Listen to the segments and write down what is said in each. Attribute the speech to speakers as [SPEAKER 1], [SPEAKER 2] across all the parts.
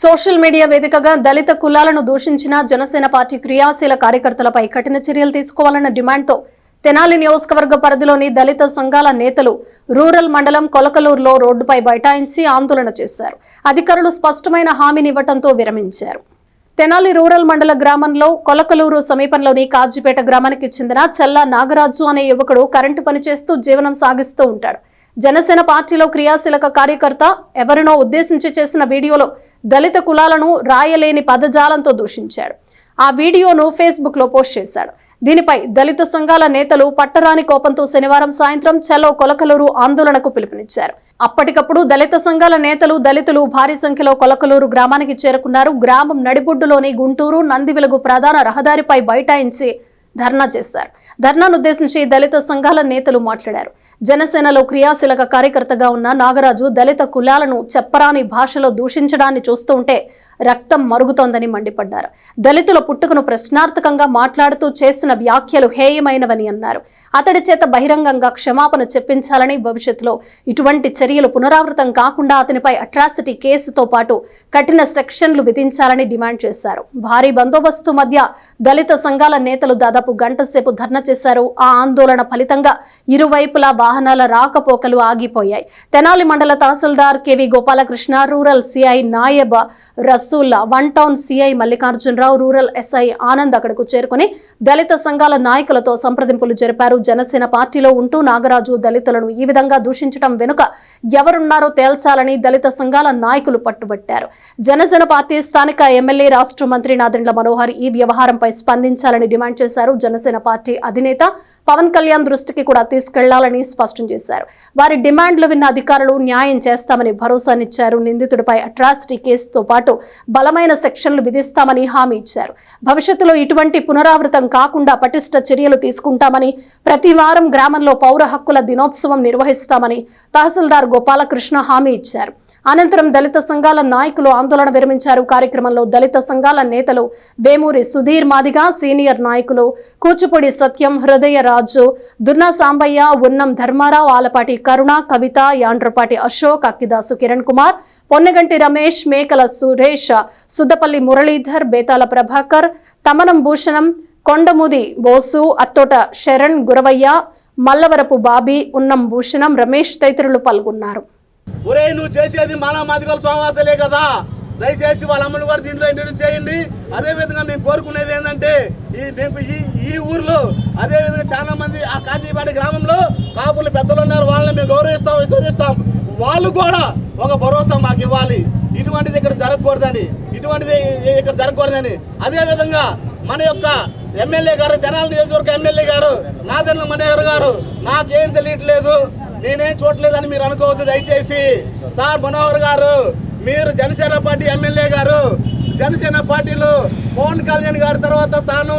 [SPEAKER 1] Social media వేదికగా దళిత కులాలను దూషించిన Janasena party క్రియాశీల కార్యకర్తలపై కఠిన చర్యలు తీసుకోవాలన్న డిమాండ్తో తెనాలి నియోజకవర్గ పరిధిలోని దళిత సంఘాల నేతలు రూరల్ మండలం కొలకలూరులో రోడ్డుపై బైఠాయించి ఆందోళన చేశారు. అధికారులు స్పష్టమైన హామీనివ్వడంతో విరమించారు. తెనాలి రూరల్ మండల గ్రామంలో కొలకలూరు సమీపంలోని కాజీపేట గ్రామానికి చెందిన చల్లా నాగరాజు అనే యువకుడు కరెంటు పనిచేస్తూ జీవనం సాగిస్తూ ఉంటాడు. జనసేన పార్టీలో క్రియాశీలక కార్యకర్త ఎవరినో ఉద్దేశించి చేసిన వీడియోలో దళిత కులాలను రాయలేని పదజాలంతో దూషించాడు. ఆ వీడియోను ఫేస్బుక్ లో పోస్ట్ చేశాడు. దీనిపై దళిత సంఘాల నేతలు పట్టరాని కోపంతో శనివారం సాయంత్రం చలో కొలకలూరు ఆందోళనకు పిలుపునిచ్చారు. అప్పటికప్పుడు దళిత సంఘాల నేతలు దళితులు భారీ సంఖ్యలో కొలకలూరు గ్రామానికి చేరుకున్నారు. గ్రామం నడిబొడ్డులోని గుంటూరు నందివెలుగు ప్రధాన రహదారిపై బైఠాయించి ధర్నా చేశారు. ధర్నాను ఉద్దేశించి దళిత సంఘాల నేతలు మాట్లాడారు. జనసేనలో క్రియాశీలక కార్యకర్తగా ఉన్న నాగరాజు దళిత కులాలను చెప్పరాని భాషలో దూషించడాన్ని చూస్తూ ఉంటే రక్తం మరుగుతోందని మండిపడ్డారు. దళితుల పుట్టుకను ప్రశ్నార్థకంగా మాట్లాడుతూ చేసిన వ్యాఖ్యలు హేయమైనవని అన్నారు. అతడి చేత బహిరంగంగా క్షమాపణ చెప్పించాలని, భవిష్యత్తులో ఇటువంటి చర్యలు పునరావృతం కాకుండా అతనిపై అట్రాసిటీ కేసుతో పాటు కఠిన సెక్షన్లు విధించాలని డిమాండ్ చేశారు. భారీ బందోబస్తు మధ్య దళిత సంఘాల నేతలు దాదాపు గంట సేపు ధర్నా చేశారు. ఆ ఆందోళన ఫలితంగా ఇరువైపులా వాహనాల రాకపోకలు ఆగిపోయాయి. తెనాలి మండల tahsildar KV Gopalakrishna, rural CI Nayab Rasool, one town CI Mallikarjunarao, rural SI Anand అక్కడకు చేరుకుని దళిత సంఘాల నాయకులతో సంప్రదింపులు జరిపారు. జనసేన పార్టీలో ఉంటూ నాగరాజు దళితులను ఈ విధంగా దూషించడం వెనుక ఎవరున్నారో తేల్చాలని దళిత సంఘాల నాయకులు పట్టుబట్టారు. జనసేన పార్టీ స్థానిక ఎమ్మెల్యే రాష్ట్ర మంత్రి నాదెండ్ల మనోహర్ ఈ వ్యవహారంపై స్పందించాలని డిమాండ్ చేశారు. జనసేన పార్టీ అధినేత పవన్ కళ్యాణ్ దృష్టికి కూడా తీసుకెళ్లాలని స్పష్టం చేశారు. వారి డిమాండ్లు విన్న అధికారులు న్యాయం చేస్తామని భరోసానిచ్చారు. నిందితుడిపై అట్రాసిటీ కేసుతో పాటు బలమైన సెక్షన్లు విధిస్తామని హామీ ఇచ్చారు. భవిష్యత్తులో ఇటువంటి పునరావృతం కాకుండా పటిష్ట చర్యలు తీసుకుంటామని, ప్రతి వారం గ్రామంలో పౌర హక్కుల దినోత్సవం నిర్వహిస్తామని తహసీల్దార్ గోపాలకృష్ణ హామీ ఇచ్చారు. అనంతరం దళిత సంఘాల నాయకులు ఆందోళన విరమించారు. కార్యక్రమంలో దళిత సంఘాల నేతలు వేమూరి సుధీర్ మాదిగ, సీనియర్ నాయకులు కూచిపూడి సత్యం, హృదయ రాజు, దున్నా సాంబయ్య, ఉన్నం ధర్మారావు, ఆలపాటి కరుణ, కవిత, యాండ్రపాటి అశోక్, అక్కిదాసు కిరణ్ కుమార్, పొన్నగంటి రమేష్, మేకల సురేష్, సుద్దపల్లి మురళీధర్, బేతాల ప్రభాకర్, తమనం భూషణం, కొండముది బోసు, అత్తోట శరణ్, గురవయ్య, మల్లవరపు బాబీ, ఉన్నం భూషణం, రమేష్ తదితరులు పాల్గొన్నారు.
[SPEAKER 2] ఒరే, నువ్వు చేసేది మాలా మాదిగల సోమాసలే కదా, దయచేసి వాళ్ళ అమ్మలు కూడా దీంట్లో ఇంట్రడ్యూస్ చేయండి. అదేవిధంగా మేము కోరుకునేది ఏంటంటే ఈ ఊర్లో అదేవిధంగా చాలా మంది ఆ కాజీపేట గ్రామంలో కాపులు పెద్దలు ఉన్నారు. వాళ్ళని మేము గౌరవిస్తాం, విశ్వసిస్తాం. వాళ్ళు కూడా ఒక భరోసా మాకు ఇవ్వాలి. ఇటువంటిది ఇక్కడ జరగకూడదని, అదేవిధంగా మన యొక్క ఎమ్మెల్యే గారు, తెనాలి నియోజకవర్గ ఎమ్మెల్యే గారు నాదెండ్ల మనోహర్ గారు, నాకేం తెలియట్లేదు, నేనేం చూడలేదని మీరు అనుకోవద్దు దయచేసి. సార్ మనోహర్ గారు, మీరు జనసేన పార్టీ ఎమ్మెల్యే గారు, జనసేన పార్టీలో పవన్ కళ్యాణ్ గారి తర్వాత స్థానం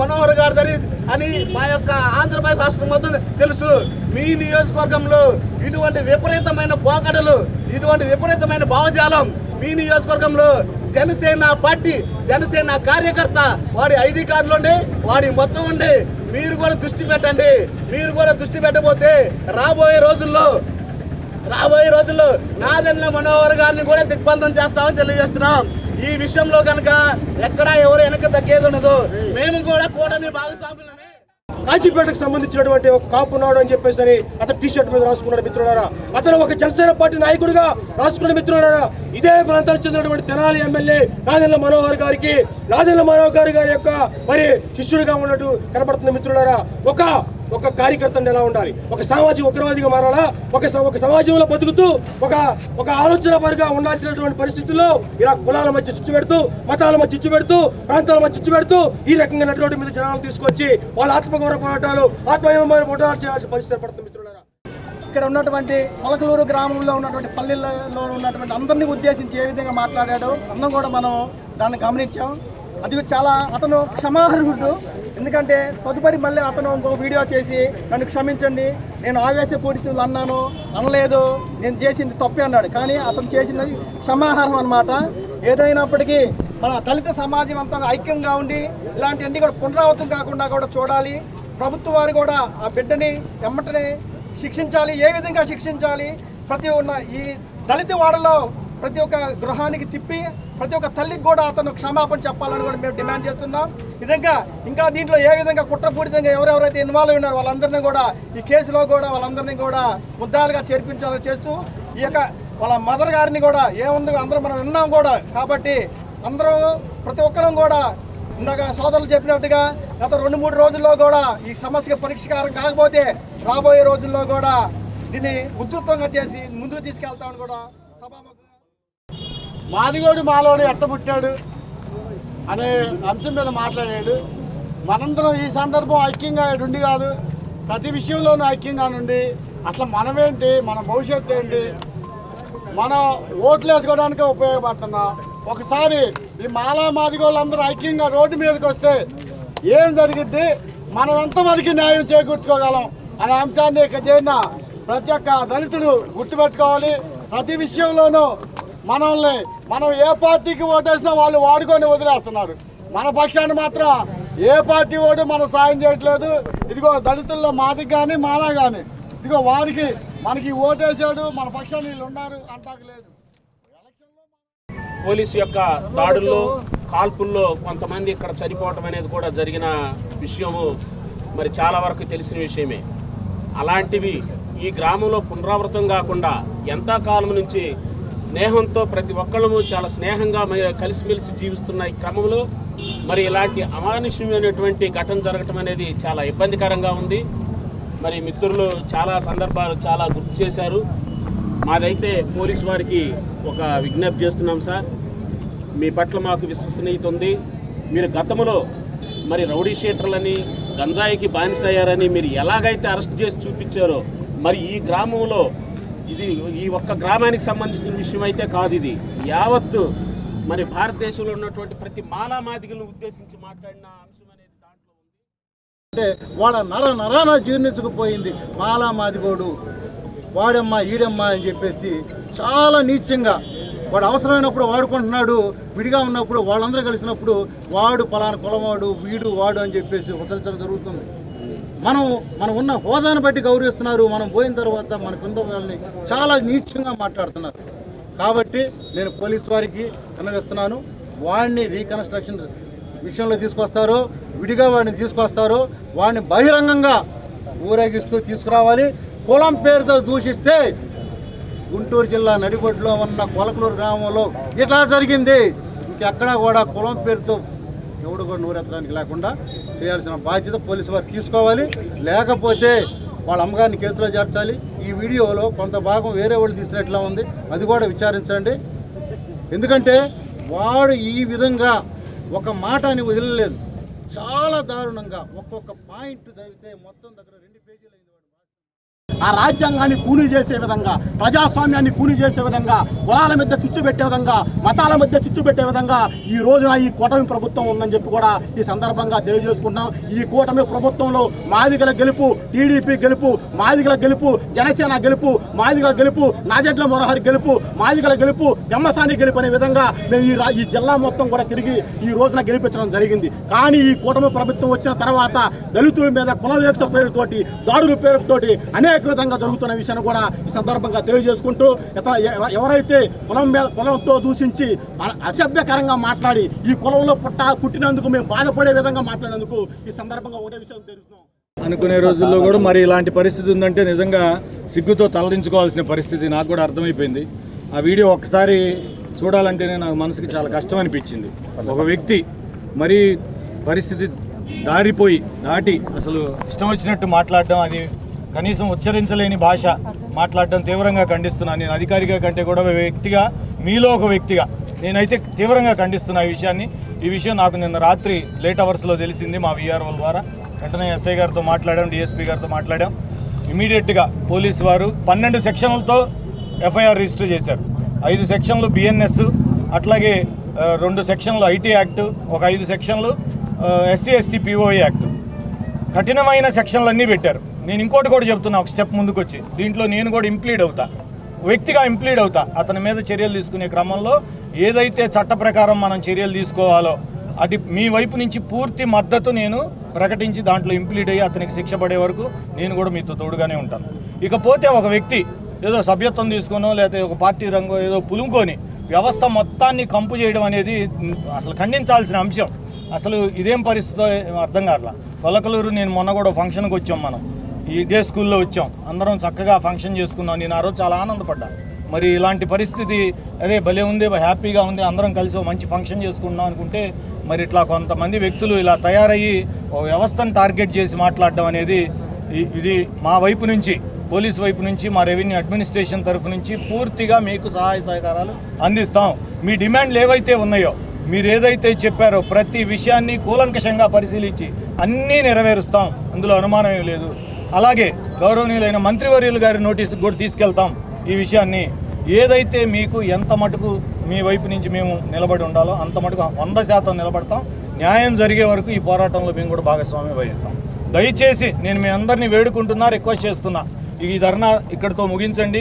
[SPEAKER 2] మనోహర్ గారిదని అని మా యొక్క ఆంధ్రప్రదేశ్ రాష్ట్రం మొత్తం తెలుసు. మీ నియోజకవర్గంలో ఇటువంటి విపరీతమైన పోకడలు, ఇటువంటి విపరీతమైన భావజాలం మీ నియోజకవర్గంలో జనసేన పార్టీ, జనసేన కార్యకర్త వాడి ఐడి కార్డులోనే వాడి మొత్తం ఉండి మీరు కూడా దృష్టి పెట్టండి. మీరు కూడా దృష్టి పెట్టబోతే రాబోయే రోజుల్లో నాదెండ్ల మనోహర్ గారిని కూడా దిగ్బంధం చేస్తామని తెలియజేస్తున్నాం. ఈ విషయంలో కనుక ఎక్కడా ఎవరు వెనక తగ్గేది ఉండదు. మేము కూడా కూటమి భాగస్వాములమే.
[SPEAKER 3] కాశీపేటకు సంబంధించినటువంటి ఒక కాపు ఉన్నాడు అని చెప్పేసి అతను టీషర్ట్ మీద రాసుకున్నాడు మిత్రులారా. అతను ఒక జనసేన పార్టీ నాయకుడిగా రాసుకున్న మిత్రులారా. ఇదే ప్రాంతానికి చెందినటువంటి తెనాలి ఎమ్మెల్యే నాదెండ్ల మనోహర్ గారికి, నాదెండ్ల మనోహర్ గారి యొక్క మరి శిష్యుడిగా ఉన్నట్టు కనబడుతుంది మిత్రులారా. ఒక కార్యకర్త ఎలా ఉండాలి, ఒక సామాజిక ఉగ్రవాదిగా మారాలా, ఒక సమాజంలో బతుకుతూ ఒక ఆలోచన పరుగా ఉండాల్సినటువంటి పరిస్థితుల్లో ఇలా కులాల మధ్య చిచ్చు పెడుతూ, మతాల మధ్య చిచ్చు పెడుతూ, ప్రాంతాల మధ్య చిచ్చు పెడుతూ ఈ రకంగా నటువంటి మీద జనాలు తీసుకొచ్చి వాళ్ళ ఆత్మగౌరవ పోరాటాలు, ఆత్మీయమైన పోరాటాలు చేయాల్సిన పరిస్థితి పడుతుంది మిత్రులారా.
[SPEAKER 4] ఇక్కడ ఉన్నటువంటి కొలకలూరు గ్రామంలో ఉన్నటువంటి పల్లెల్లో ఉన్నటువంటి అందరినీ ఉద్దేశించి ఏ విధంగా మాట్లాడాడో అందరం కూడా మనం దాన్ని గమనించాం. అది చాలా అతను క్షమార్హుడు. ఎందుకంటే తదుపరి మళ్ళీ అతను ఇంకొక వీడియో చేసి నన్ను క్షమించండి, నేను ఆవేశపూరితులు అనలేదు, నేను చేసింది తప్పే అన్నాడు. కానీ అతను చేసినది క్షమార్హం అన్నమాట. ఏదైనప్పటికీ మన దళిత సమాజం అంతా ఐక్యంగా ఉండి ఇలాంటివన్నీ కూడా పునరావృతం కాకుండా కూడా చూడాలి. ప్రభుత్వం వారు కూడా ఆ బిడ్డని ఎమ్మటనే శిక్షించాలి. ఏ విధంగా శిక్షించాలి? ఈ దళిత వాడలో ప్రతి ఒక్క గృహానికి తిప్పి ప్రతి ఒక్క తల్లికి కూడా అతను క్షమాపణ చెప్పాలని కూడా మేము డిమాండ్ చేస్తున్నాం. విధంగా ఇంకా దీంట్లో ఏ విధంగా కుట్రపూరితంగా ఎవరెవరైతే ఇన్వాల్వ్ ఉన్నారో వాళ్ళందరినీ కూడా ఈ కేసులో కూడా వాళ్ళందరినీ కూడా ముద్దాలుగా చేర్పించాలని చేస్తూ ఈ యొక్క వాళ్ళ మదర్ గారిని కూడా ఏముంది అందరూ మనం విన్నాం కూడా. కాబట్టి అందరం ప్రతి ఒక్కరం కూడా ఇందాక సోదరులు చెప్పినట్టుగా గత 2-3 రోజుల్లో కూడా ఈ సమస్యకు పరిష్కారం కాకపోతే రాబోయే రోజుల్లో కూడా దీన్ని ఉధృతంగా చేసి ముందుకు తీసుకెళ్తామని కూడా సభాముఖంగా
[SPEAKER 2] మాదిగోడు మాలోడు ఎట్ట పుట్టాడు అనే అంశం మీద మాట్లాడాడు. మనందరం ఈ సందర్భం ఐక్యంగా ఉండి కాదు, ప్రతి విషయంలోనూ ఐక్యంగా నుండి అసలు మనమేంటి, మన భవిష్యత్తు ఏంటి, మనం ఓట్లు వేసుకోవడానికి ఉపయోగపడుతున్నాం. ఒకసారి ఈ మాలా మాదిగోళ్ళందరూ ఐక్యంగా రోడ్డు మీదకి వస్తే ఏం జరిగిద్ది, మనం ఎంతమందికి న్యాయం చేకూర్చుకోగలం అనే అంశాన్ని ఇక్కడ చేరిన ప్రతి ఒక్క దళితుడు గుర్తుపెట్టుకోవాలి. ప్రతి విషయంలోనూ మనం ఏ పార్టీకి ఓటేసినా వాళ్ళు వాడుకొని వదిలేస్తున్నారు. మన పక్షాన్ని మాత్రం ఏ పార్టీ ఓటు మనం సాయం చేయట్లేదు. ఇదిగో దళితుల్లో మాది కానీ మాలా కానీ ఇదిగో వారికి మనకి ఓటేసాడు, మన పక్షాన్ని వీళ్ళు ఉన్నారు అంటాకు లేదు.
[SPEAKER 5] పోలీసు యొక్క దాడుల్లో కాల్పుల్లో కొంతమంది ఇక్కడ చనిపోవటం అనేది కూడా జరిగిన విషయము మరి చాలా వరకు తెలిసిన విషయమే. అలాంటివి ఈ గ్రామంలో పునరావృతం కాకుండా ఎంతకాలం నుంచి స్నేహంతో ప్రతి ఒక్కళ్ళము చాలా స్నేహంగా కలిసిమెలిసి జీవిస్తున్న ఈ క్రమంలో మరి ఇలాంటి అమానుష్యమైనటువంటి ఘటన జరగటం అనేది చాలా ఇబ్బందికరంగా ఉంది. మరి మిత్రులు చాలా సందర్భాలు చాలా గుర్తు చేశారు. మాదైతే పోలీసు వారికి ఒక విజ్ఞప్తి చేస్తున్నాం సార్, మీ పట్ల మాకు విశ్వసనీయత ఉంది. మీరు గతంలో మరి రౌడీ షీటర్లని గంజాయికి బానిసయ్యారని మీరు ఎలాగైతే అరెస్ట్ చేసి చూపించారో మరి ఈ గ్రామంలో ఇది ఈ ఒక్క గ్రామానికి సంబంధించిన విషయం అయితే కాదు, ఇది యావత్తు మరి భారతదేశంలో ఉన్నటువంటి ప్రతి మాలా మాదిగలను ఉద్దేశించి మాట్లాడిన అంశం అనేది దాంట్లో ఉంది.
[SPEAKER 6] అంటే వాళ్ళ నరాన జీర్ణించకపోయింది మాలా మాదిగోడు వాడమ్మా ఈడమ్మా అని చెప్పేసి చాలా నీచంగా వాడు అవసరమైనప్పుడు వాడుకుంటున్నాడు, విడిగా ఉన్నప్పుడు వాళ్ళందరూ కలిసినప్పుడు వాడు పలానా కులవాడు వీడు వాడు అని చెప్పేసి ఉచ్చరించడం జరుగుతుంది. మనం ఉన్న హోదాను బట్టి గౌరవిస్తున్నారు, మనం పోయిన తర్వాత మన కింద వాళ్ళని చాలా నీచంగా మాట్లాడుతున్నారు. కాబట్టి నేను పోలీసు వారికి విన్నవిస్తున్నాను, వాడిని రీకన్స్ట్రక్షన్ విషయంలో తీసుకొస్తారో విడిగా వాడిని తీసుకొస్తారో వాడిని బహిరంగంగా ఊరేగిస్తూ తీసుకురావాలి. కులం పేరుతో దూషిస్తే గుంటూరు జిల్లా నడిబొడ్డులో ఉన్న కొలకలూరు గ్రామంలో ఇట్లా జరిగింది, ఇంకెక్కడా కూడా కులం పేరుతో ఎవడు కూడా నూరెత్తడానికి లేకుండా చేయాల్సిన బాధ్యత పోలీసు వారు తీసుకోవాలి. లేకపోతే వాళ్ళ అమ్మగారిని కేసులో చేర్చాలి. ఈ వీడియోలో కొంత భాగం వేరే వాళ్ళు తీసినట్లా ఉంది, అది కూడా విచారించండి. ఎందుకంటే వాడు ఈ విధంగా ఒక మాట అని వదిలలేదు, చాలా దారుణంగా ఒక్కొక్క పాయింట్ చదివితే మొత్తం దగ్గర 2 పేజీలు అయింది.
[SPEAKER 7] ఆ రాజ్యాంగాన్ని కూని చేసే విధంగా, ప్రజాస్వామ్యాన్ని కూని చేసే విధంగా, కులాల మధ్య చిచ్చు పెట్టే విధంగా, మతాల మధ్య చిచ్చు పెట్టే విధంగా ఈ రోజున ఈ కూటమి ప్రభుత్వం ఉందని చెప్పి కూడా ఈ సందర్భంగా తెలియజేసుకుంటున్నాం. ఈ కూటమి ప్రభుత్వంలో మాదిగల గెలుపు, టీడీపీ గెలుపు, మాదిగల గెలుపు, జనసేన గెలుపు, మాదిగల గెలుపు, నాదెండ్ల మనోహర్ గెలుపు, మాదిగల గెలుపు, పెమ్మసాని గెలుపు అనే విధంగా మేము ఈ జిల్లా మొత్తం కూడా తిరిగి ఈ రోజున గెలిపించడం జరిగింది. కానీ ఈ కూటమి ప్రభుత్వం వచ్చిన తర్వాత దళితుల మీద కుల వివక్ష పేరుతోటి, దాడుల పేరుతోటి అనేక విధంగా జరుగుతున్న విషయాన్ని కూడా ఈ సందర్భంగా తెలియజేసుకుంటూ, ఎవరైతే కులంతో దూషించి అసభ్యకరంగా మాట్లాడి ఈ కులంలో పుట్టినందుకు మేము బాధపడే విధంగా మాట్లాడినందుకు ఈ సందర్భంగా ఒకటే విషయం తెలుస్తున్నాం.
[SPEAKER 8] అనుకునే రోజుల్లో కూడా మరి ఇలాంటి పరిస్థితి ఉందంటే నిజంగా సిగ్గుతో తలదించుకోవాల్సిన పరిస్థితి నాకు కూడా అర్థమైపోయింది. ఆ వీడియో ఒక్కసారి చూడాలంటేనే నాకు మనసుకి చాలా కష్టం అనిపించింది. ఒక వ్యక్తి మరి పరిస్థితి దాటి అసలు ఇష్టం వచ్చినట్టు మాట్లాడడం, అది కనీసం ఉచ్చరించలేని భాష మాట్లాడడం తీవ్రంగా ఖండిస్తున్నాను. నేను అధికారిగా కంటే కూడా వ్యక్తిగా, మీలో ఒక వ్యక్తిగా నేనైతే తీవ్రంగా ఖండిస్తున్నా ఈ విషయం నాకు నిన్న రాత్రి లేట్ అవర్స్లో తెలిసింది మా వీఆర్ఓ ద్వారా. వెంటనే ఎస్ఐ గారితో మాట్లాడాం, డిఎస్పీ గారితో మాట్లాడాం. ఇమీడియట్గా పోలీసు వారు 12 సెక్షన్లతో ఎఫ్ఐఆర్ రిజిస్టర్ చేశారు. 5 సెక్షన్లు బిఎన్ఎస్, అట్లాగే 2 సెక్షన్లు ఐటీ యాక్ట్, ఒక 5 సెక్షన్లు ఎస్సీ ఎస్టీ పిఓఈ యాక్ట్, కఠినమైన సెక్షన్లన్నీ పెట్టారు. నేను ఇంకోటి కూడా చెప్తున్నా, ఒక స్టెప్ ముందుకు వచ్చి దీంట్లో నేను కూడా వ్యక్తిగా ఇంప్లీడ్ అవుతా. అతని మీద చర్యలు తీసుకునే క్రమంలో ఏదైతే చట్ట ప్రకారం మనం చర్యలు తీసుకోవాలో అది మీ వైపు నుంచి పూర్తి మద్దతు నేను ప్రకటించి దాంట్లో ఇంప్లీడ్ అయ్యి అతనికి శిక్ష పడే వరకు నేను కూడా మీతో తోడుగానే ఉంటాను. ఇకపోతే ఒక వ్యక్తి ఏదో సభ్యత్వం తీసుకునో లేకపోతే ఒక పార్టీ రంగో ఏదో పులుముకొని వ్యవస్థ మొత్తాన్ని కంపు చేయడం అనేది అసలు ఖండించాల్సిన అంశం. అసలు ఇదేం పరిస్థితో అర్థం కావట్లా. కొలకలూరు నేను మొన్న కూడా ఫంక్షన్కి వచ్చాం, మనం ఇదే స్కూల్లో వచ్చాం, అందరం చక్కగా ఫంక్షన్ చేసుకున్నాం. నేను ఆ రోజు చాలా ఆనందపడ్డా. మరి ఇలాంటి పరిస్థితి అదే భలే ఉంది, హ్యాపీగా ఉంది, అందరం కలిసి మంచి ఫంక్షన్ చేసుకున్నాం అనుకుంటే మరి ఇట్లా కొంతమంది వ్యక్తులు ఇలా తయారయ్యి ఓ వ్యవస్థను టార్గెట్ చేసి మాట్లాడడం అనేది ఇది మా వైపు నుంచి, పోలీస్ వైపు నుంచి, మా రెవెన్యూ అడ్మినిస్ట్రేషన్ తరఫు నుంచి పూర్తిగా మీకు సహాయ సహకారాలు అందిస్తాం. మీ డిమాండ్లు ఏవైతే ఉన్నాయో, మీరు ఏదైతే చెప్పారో ప్రతి విషయాన్ని కూలంకషంగా పరిశీలించి అన్నీ నెరవేరుస్తాం, అందులో అనుమానం ఏం లేదు. అలాగే గౌరవనీయులైన మంత్రివర్యులు గారి నోటీసుకు కూడా తీసుకెళ్తాం ఈ విషయాన్ని. ఏదైతే మీకు ఎంత మటుకు మీ వైపు నుంచి మేము నిలబడి ఉండాలో అంత మటుకు 100% నిలబడతాం. న్యాయం జరిగే వరకు ఈ పోరాటంలో మేము కూడా భాగస్వామ్యం వహిస్తాం. దయచేసి నేను మీ అందరినీ వేడుకుంటున్నా, రిక్వెస్ట్ చేస్తున్నా, ఈ ధర్నా ఇక్కడితో ముగించండి.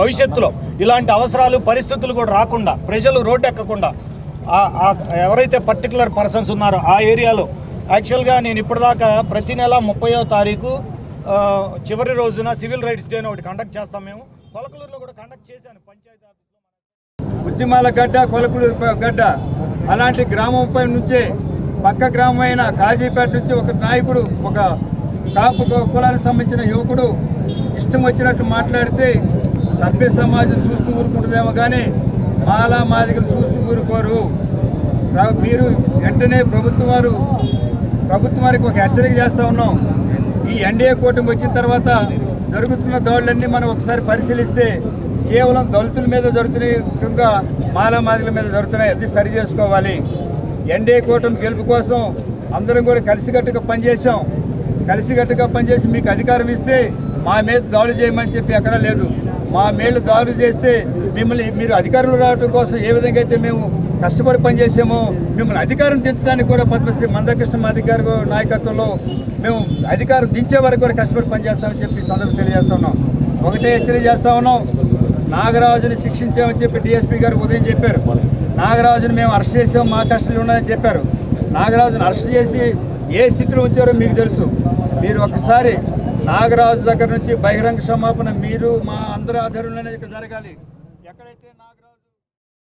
[SPEAKER 8] భవిష్యత్తులో ఇలాంటి అవసరాలు పరిస్థితులు కూడా రాకుండా, ప్రజలు రోడ్డు ఎక్కకుండా, ఎవరైతే పర్టికులర్ పర్సన్స్ ఉన్నారో ఆ ఏరియాలో యాక్చువల్గా నేను ఇప్పటిదాకా ప్రతి నెల 30వ తారీఖు చివరి రోజున సివిల్ రైట్స్ డే ఒకటి కండక్ట్ చేస్తాం. మేము కొలకలూరులో కూడా కండక్ట్ చేశాను పంచాయతీ ఆఫీస్లో.
[SPEAKER 9] ఉద్యమాల గడ్డ కొలకలూరు గడ్డ, అలాంటి గ్రామంపై నుంచే పక్క గ్రామమైన కాజీపేట నుంచి ఒక నాయకుడు, ఒక కాపు కులానికి సంబంధించిన యువకుడు ఇష్టం వచ్చినట్టు మాట్లాడితే సభ్య సమాజం చూస్తూ ఊరుకుంటుందేమో కానీ మాలా మాదిగలు చూస్తూ ఊరుకోరు. మీరు వెంటనే ప్రభుత్వం వారికి ఒక హెచ్చరిక చేస్తూ ఉన్నాం. ఈ ఎన్డీఏ కూటమి వచ్చిన తర్వాత జరుగుతున్న దాడులన్నీ మనం ఒకసారి పరిశీలిస్తే కేవలం దళితుల మీద జరుగుతున్న మాలా మాదిగల మీద జరుగుతున్నాయి. అది సరి చేసుకోవాలి. ఎన్డీఏ కూటమి గెలుపు కోసం అందరం కూడా కలిసికట్టుగా పనిచేసి మీకు అధికారం ఇస్తే మా మీద దాడులు చేయమని చెప్పి ఎక్కడా లేదు. మా మేళ్ళు దాడులు చేస్తే మీరు అధికారులు రావడం కోసం ఏ విధంగా అయితే మేము కష్టపడి పనిచేసామో, మిమ్మల్ని అధికారం దించడానికి కూడా పద్మశ్రీ మందకృష్ణ అధికారి నాయకత్వంలో మేము అధికారం దించే వరకు కూడా కష్టపడి పనిచేస్తామని చెప్పి సందర్భం తెలియజేస్తా ఉన్నాం. ఒకటే హెచ్చరిక చేస్తా ఉన్నాం, నాగరాజుని శిక్షించామని చెప్పి డిఎస్పీ గారు ఉదయం చెప్పారు. నాగరాజుని మేము అరెస్ట్ చేసాం, మా కస్టడీలో ఉన్నాయని చెప్పారు. నాగరాజుని అరెస్ట్ చేసి ఏ స్థితిలో ఉంచారో మీకు తెలుసు. మీరు ఒకసారి నాగరాజు దగ్గర నుంచి బహిరంగ క్షమాపణ మీరు మా అందరి ఆధ్వర్యంలోనే జరగాలి. ఎక్కడైతే